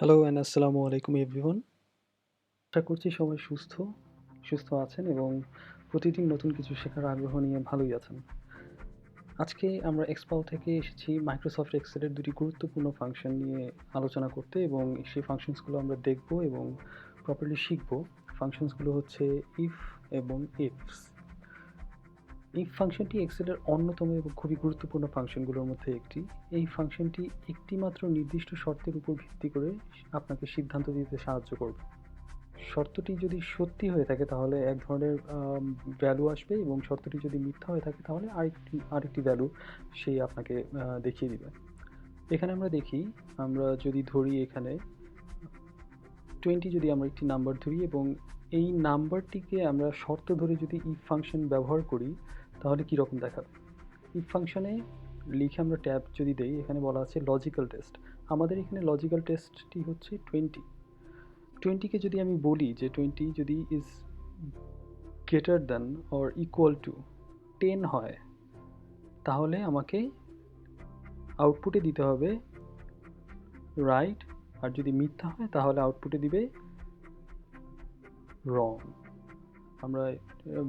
Hello and আসসালামু আলাইকুম everyone. আশা করছি সবাই সুস্থ আছেন এবং প্রতিদিন নতুন কিছু শেখার আগ্রহ নিয়ে ভালোই আছেন। আজকে আমরা এক্সপাও থেকে এসেছি মাইক্রোসফট এক্সেলের দুটি গুরুত্বপূর্ণ ফাংশন নিয়ে আলোচনা করতে এবং সেই ফাংশনসগুলো আমরা দেখব এবং প্রপারলি শিখব। ফাংশনসগুলো হচ্ছে ইফ এবং ইফস। এই ফাংশনটি এক্সেলের অন্যতম এবং খুবই গুরুত্বপূর্ণ ফাংশনগুলোর মধ্যে একটি। এই ফাংশনটি একটিমাত্র নির্দিষ্ট শর্তের উপর ভিত্তি করে আপনাকে সিদ্ধান্ত দিতে সাহায্য করবে। শর্তটি যদি সত্যি হয়ে থাকে তাহলে এক ধরনের ভ্যালু আসবে এবং শর্তটি যদি মিথ্যা হয়ে থাকে তাহলে আরেকটি ভ্যালু সে আপনাকে দেখিয়ে দিবে। এখানে আমরা দেখি, আমরা যদি ধরি এখানে 20 যদি আমরা একটি নাম্বার ধরি এবং এই নাম্বারটিকে আমরা শর্ত ধরে যদি ইফ ফাংশন ব্যবহার করি তাহলে কীরকম দেখাবে। ইফ ফাংশনে লিখে আমরা ট্যাব যদি দেই, এখানে বলা আছে লজিক্যাল টেস্ট। আমাদের এখানে লজিক্যাল টেস্টটি হচ্ছে 20 কে যদি আমি বলি যে 20 যদি is greater than or equal to 10 হয় তাহলে আমাকে আউটপুটে দিতে হবে রাইট, আর যদি মিথ্যা হয় তাহলে আউটপুটে দিবে রং। আমরা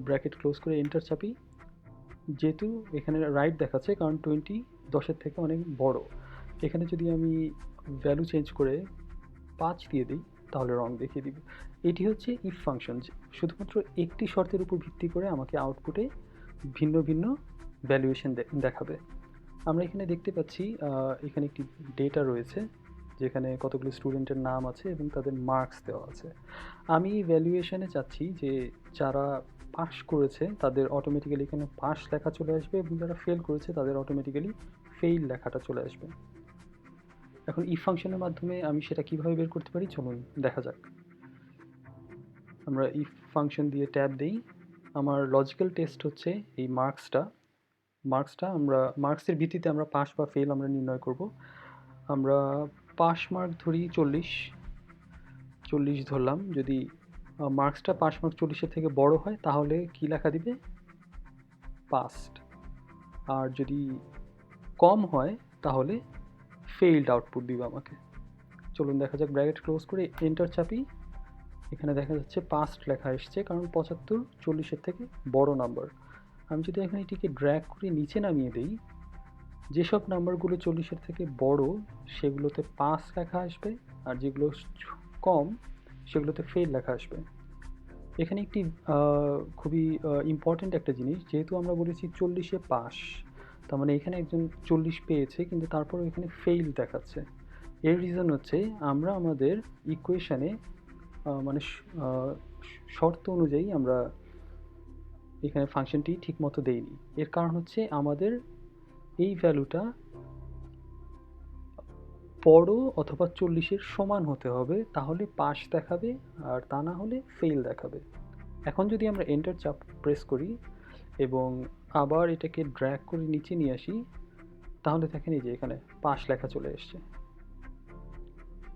ব্র্যাকেট ক্লোজ করে এন্টার চাপি। যেহেতু এখানে রাইট দেখাচ্ছে কারণ 20 10-এর থেকে অনেক বড়, এখানে যদি আমি ভ্যালু চেঞ্জ করে 5 দিয়ে দিই তাহলে রং দেখিয়ে দিবে। এটি হচ্ছে ইফ ফাংশন, শুধুমাত্র একটি শর্তের উপর ভিত্তি করে আমাকে আউটপুটে ভিন্ন ভিন্ন ভ্যালুয়েশন দেখাবে। আমরা এখানে দেখতে পাচ্ছি এখানে একটি ডেটা রয়েছে যেখানে কতগুলো স্টুডেন্টের নাম আছে এবং তাদের মার্কস দেওয়া আছে। আমি ভ্যালুয়েশনে চাচ্ছি যে যারা পাস করেছে তাদের অটোমেটিক্যালি এখানে পাস লেখা চলে আসবে এবং যারা ফেল করেছে তাদের অটোমেটিক্যালি ফেইল লেখাটা চলে আসবে। এখন ইফ ফাংশনের মাধ্যমে আমি সেটা কিভাবে বের করতে পারি চলুন দেখা যাক। আমরা ইফ ফাংশন দিয়ে ট্যাব দিই। আমার লজিক্যাল টেস্ট হচ্ছে এই মার্কসটা আমরা মার্কসের ভিত্তিতে আমরা পাস বা ফেল আমরা নির্ণয় করব। আমরা পাস মার্ক ধরি 40 ধরলাম। যদি মার্কসটা পাস মার্ক 40-এর থেকে বড় হয় তাহলে কি লেখা দিবে, পাস্ট। আর যদি কম হয় তাহলে ফেইল্ড আউটপুট দিবে আমাকে। চলুন দেখা যাক, ব্র্যাকেট ক্লোজ করে এন্টার চাপি। এখানে দেখা যাচ্ছে পাস্ট লেখা এসছে কারণ 75 40-এর থেকে বড় নাম্বার। আমি যদি এখন এটিকে ড্র্যাগ করে নিচে নামিয়ে দিই, যেসব নাম্বারগুলো 40-এর থেকে বড় সেগুলোতে পাস লেখা আসবে আর যেগুলো কম সেগুলোতে ফেল লেখা আসবে। এখানে একটি খুবই ইম্পর্ট্যান্ট একটা জিনিস, যেহেতু আমরা বলেছি 40-এ পাস, তার মানে এখানে একজন 40 পেয়েছে কিন্তু তারপরেও এখানে ফেইল দেখাচ্ছে। এর রিজন হচ্ছে আমরা আমাদের ইকুয়েশানে মানে শর্ত অনুযায়ী আমরা এখানে ফাংশনটি ঠিকমতো দেইনি। এর কারণ হচ্ছে আমাদের এই ভ্যালুটা বড় অথবা 40-এর সমান হতে হবে, তাহলে পাস দেখাবে, আর তা না হলে ফেইল দেখাবে। এখন যদি আমরা এন্টার চাপ প্রেস করি এবং আবার এটাকে ড্র্যাগ করে নিচে নিয়ে আসি তাহলে দেখেন এই যে এখানে পাস লেখা চলে এসছে।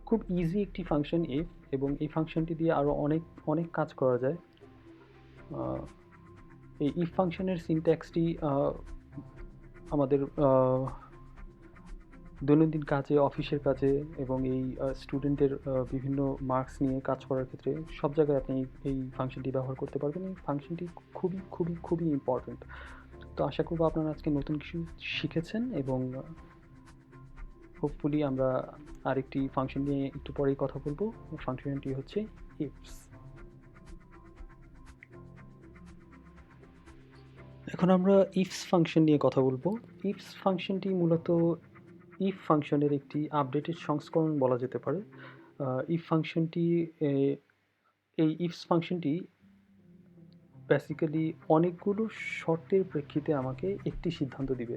খুব ইজি একটি ফাংশন ইফ, এবং এই ফাংশনটি দিয়ে আরও অনেক কাজ করা যায়। এই ইফ ফাংশনের সিনট্যাক্সটি আমাদের দৈনন্দিন কাজে, অফিসের কাজে এবং এই স্টুডেন্টের বিভিন্ন মার্কস নিয়ে কাজ করার ক্ষেত্রে সব জায়গায় আপনি এই ফাংশনটি ব্যবহার করতে পারবেন। এই ফাংশনটি খুবই ইম্পর্ট্যান্ট। তো আশা করব আপনারা আজকে নতুন কিছু শিখেছেন এবং হোপফুলি আমরা আরেকটি ফাংশন নিয়ে একটু পরেই কথা বলবো। ফাংশনটি হচ্ছে ইফস। এখন আমরা ইফস ফাংশন নিয়ে কথা বলবো। ইফস ফাংশনটি মূলত ইফ ফাংশনের একটি আপডেটেড সংস্করণ বলা যেতে পারে। ইফ ফাংশনটি এই ইফস ফাংশনটি বেসিক্যালি অনেকগুলো শর্তের প্রেক্ষিতে আমাকে একটি সিদ্ধান্ত দিবে।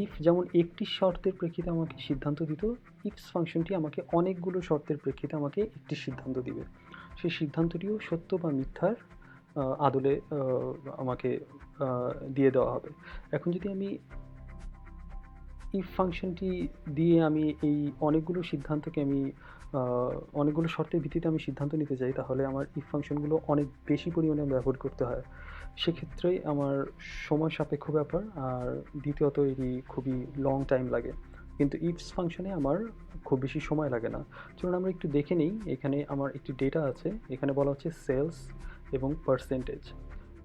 ইফ যেমন একটি শর্তের প্রেক্ষিতে আমাকে সিদ্ধান্ত দিত, ইফস ফাংশনটি আমাকে অনেকগুলো শর্তের প্রেক্ষিতে আমাকে একটি সিদ্ধান্ত দিবে। সেই সিদ্ধান্তটিও সত্য বা মিথ্যার আদলে আমাকে দিয়ে দেওয়া হবে। এখন যদি আমি ইফ ফাংশনটি দিয়ে আমি এই অনেকগুলো সিদ্ধান্তকে আমি অনেকগুলো শর্তের ভিত্তিতে আমি সিদ্ধান্ত নিতে চাই, তাহলে আমার ইফ ফাংশনগুলো অনেক বেশি পরিমাণে ব্যবহার করতে হয়। সেক্ষেত্রে আমার সময় সাপেক্ষ ব্যাপার, আর দ্বিতীয়ত এটি খুবই লং টাইম লাগে। কিন্তু ইফস ফাংশনে আমার খুব বেশি সময় লাগে না। চলুন আমরা একটু দেখে নিই। এখানে আমার একটি ডেটা আছে, এখানে বলা হচ্ছে সেলস এবং পার্সেন্টেজ।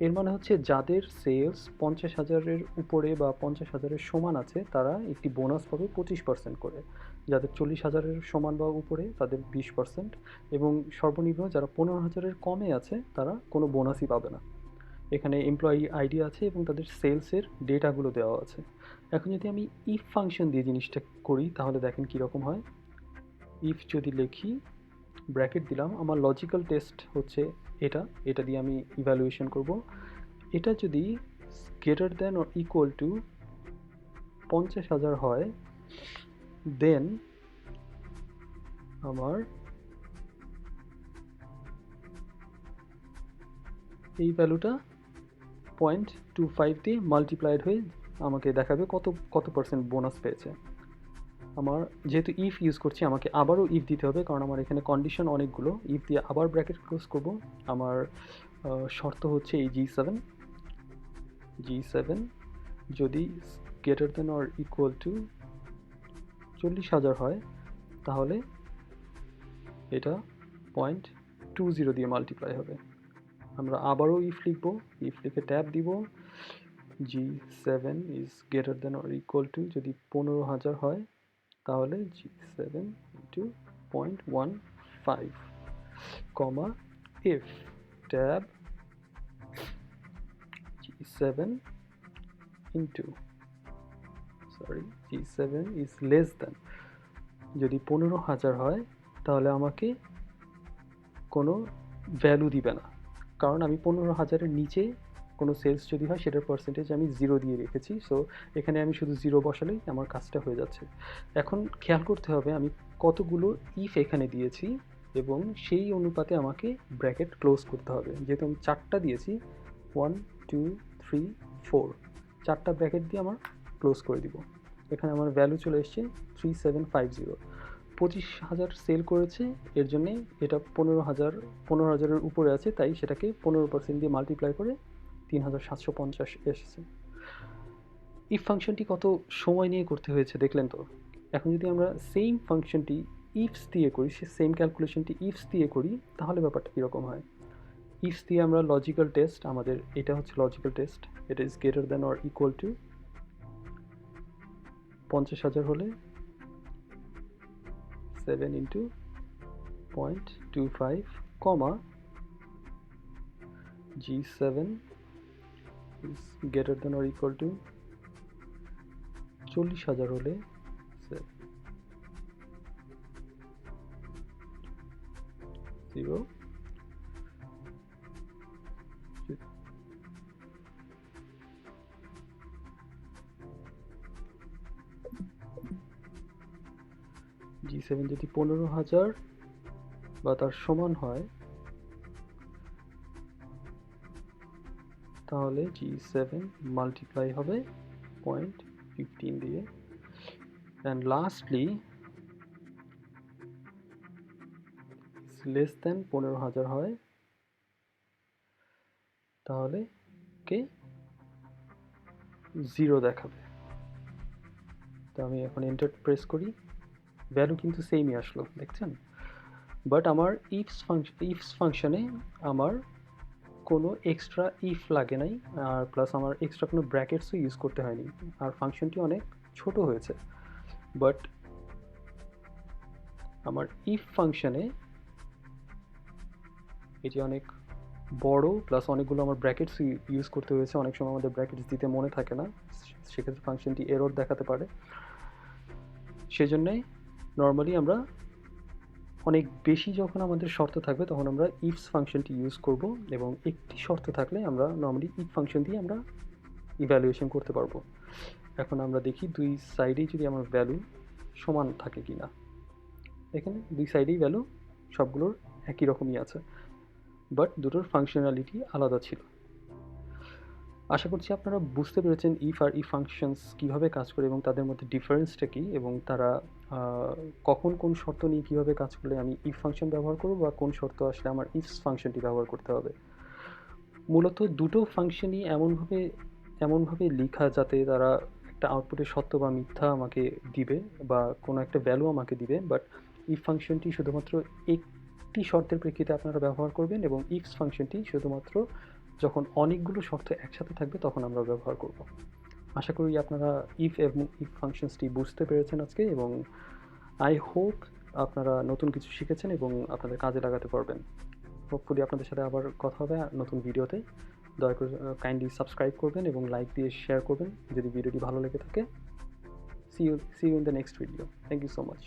এর মানে হচ্ছে যাদের সেলস 50,000-এর উপরে বা 50,000-এর সমান আছে তারা একটি বোনাস পাবে 25% করে, যাদের 40,000-এর সমান বা উপরে তাদের 20%, এবং সর্বনিম্ন যারা 15,000-এর কমে আছে তারা কোনো বোনাসই পাবে না। এখানে এমপ্লয়ি আইডি আছে এবং তাদের সেলসের ডেটাগুলো দেওয়া আছে। এখন যদি আমি ইফ ফাংশন দিয়ে জিনিসটা করি তাহলে দেখেন কীরকম হয়। ইফ যদি লিখি, ব্র্যাকেট দিলাম, আমার লজিক্যাল টেস্ট হচ্ছে এটা দিয়ে আমি ইভ্যালুয়েশন করব। এটা যদি greater than or equal to 50,000 হয়, দেন আমার এই ভ্যালুটা 0.25 দিয়ে মাল্টিপ্লাইড হয়ে আমাকে দেখাবে কত পার্সেন্ট বোনাস পেয়েছে। আমার যেহেতু ইফ ইউজ করছি আমাকে আবারও ইফ দিতে হবে, কারণ আমার এখানে কন্ডিশন অনেকগুলো। ইফ দিয়ে আবার ব্র্যাকেট ক্লোজ করব। আমার শর্ত হচ্ছে এই G7 যদি greater than or equal to 40,000 হয় তাহলে এটা 0.20 দিয়ে মাল্টিপ্লাই হবে। আমরা আবারও ইফ লিখব, ইফ লিখে ট্যাব দিব, G7 is greater than or equal to, যদি 15,000 হয় তাহলে G7 into 0.15, comma if tab G7 into G7 is less than, যদি 15,000 হয় তাহলে আমাকে কোনো ভ্যালু দিবে না, কারণ আমি 15,000-এর নিচে কোনো সেলস যদি হয় সেটার পার্সেন্টেজ আমি 0 দিয়ে রেখেছি। সো এখানে আমি শুধু 0 বসালেই আমার কাজটা হয়ে যাচ্ছে। এখন খেয়াল করতে হবে আমি কতগুলো ইফ এখানে দিয়েছি এবং সেই অনুপাতে আমাকে ব্র্যাকেট ক্লোজ করতে হবে। যেহেতু আমি 4টা দিয়েছি, 1 2 3 4, 4টা ব্র্যাকেট দিয়ে আমার ক্লোজ করে দিব। এখানে আমার ভ্যালু চলে এসছে 3750। 25,000 সেল করেছে, এর জন্যে এটা 15,000-এর উপরে আছে, তাই সেটাকে 15% দিয়ে মাল্টিপ্লাই করে 3,750 এসেছে। ইফ ফাংশনটি কত সময় নিয়ে করতে হয়েছে দেখলেন তো। এখন যদি আমরা সেম ফাংশনটি ইফস দিয়ে করি, সেম ক্যালকুলেশনটি ইফস দিয়ে করি তাহলে ব্যাপারটা কীরকম হয়। ইফস দিয়ে আমরা লজিক্যাল টেস্ট, আমাদের এটা হচ্ছে লজিক্যাল টেস্ট, এটা is greater than or equal to 50,000 হলে 7 into 0.25, comma G7 is greater than or equal to 40,000 হলে 0 G7 যদি 15,000 বা তার সমান হয় তাহলে G7 মাল্টিপ্লাই হবে 0.15 দিয়ে। অ্যান্ড লাস্টলি লেস দ্যান 15,000 হয় তাহলে কে 0 দেখাবে। তো আমি এখন এন্টার প্রেস করি, ভ্যালু কিন্তু সেমই আসলো, দেখছেন। বাট আমার ইফস ফাংশনে আমার কোনো এক্সট্রা ইফ লাগে নাই, আর প্লাস আমার এক্সট্রা কোনো ব্র্যাকেটসও ইউজ করতে হয়নি, আর ফাংশনটি অনেক ছোট হয়েছে। বাট আমার ইফ ফাংশনে এটি অনেক বড়, প্লাস অনেকগুলো আমার ব্র্যাকেটস ইউজ করতে হয়েছে। অনেক সময় আমাদের ব্র্যাকেটস দিতে মনে থাকে না, সেক্ষেত্রে ফাংশনটি এরর দেখাতে পারে। সেজন্যে নর্মালি আমরা অনেক বেশি যখন আমাদের শর্ত থাকবে তখন আমরা ইফস ফাংশনটি ইউজ করব, এবং একটি শর্ত থাকলে আমরা নর্মালি ইফ ফাংশন দিয়ে আমরা ইভ্যালুয়েশন করতে পারবো। এখন আমরা দেখি দুই সাইডেই যদি আমার ভ্যালু সমান থাকে কি না। এখানে দুই সাইডেই ভ্যালু সবগুলোর একই রকমই আছে, বাট দুটোর ফাংশনালিটি আলাদা ছিল। আশা করছি আপনারা বুঝতে পেরেছেন ইফ আর ইফ ফাংশনস কীভাবে কাজ করে এবং তাদের মধ্যে ডিফারেন্সটা কী, এবং তারা কখন কোন শর্ত নিয়ে কীভাবে কাজ করলে আমি ইফ ফাংশন ব্যবহার করব বা কোন শর্ত আসলে আমার ইফস ফাংশনটি ব্যবহার করতে হবে। মূলত দুটো ফাংশনই এমনভাবে লেখা যাতে তারা একটা আউটপুটে সত্য বা মিথ্যা আমাকে দিবে বা কোনো একটা ভ্যালু আমাকে দিবে, বাট ইফ ফাংশনটি শুধুমাত্র একটি শর্তের প্রেক্ষিতে আপনারা ব্যবহার করবেন এবং ইফস ফাংশনটি শুধুমাত্র যখন অনেকগুলো শর্ত একসাথে থাকবে তখন আমরা ব্যবহার করব। আশা করি আপনারা ইফ এবং ইফ ফাংশনসটি বুঝতে পেরেছেন আজকে, এবং আই হোপ আপনারা নতুন কিছু শিখেছেন এবং আপনাদের কাজে লাগাতে পারবেন। হোপফুলি আপনাদের সাথে আবার কথা হবে নতুন ভিডিওতে। দয়া করে কাইন্ডলি সাবস্ক্রাইব করবেন এবং লাইক দিয়ে শেয়ার করবেন যদি ভিডিওটি ভালো লেগে থাকে। See you in the next video. Thank you so much.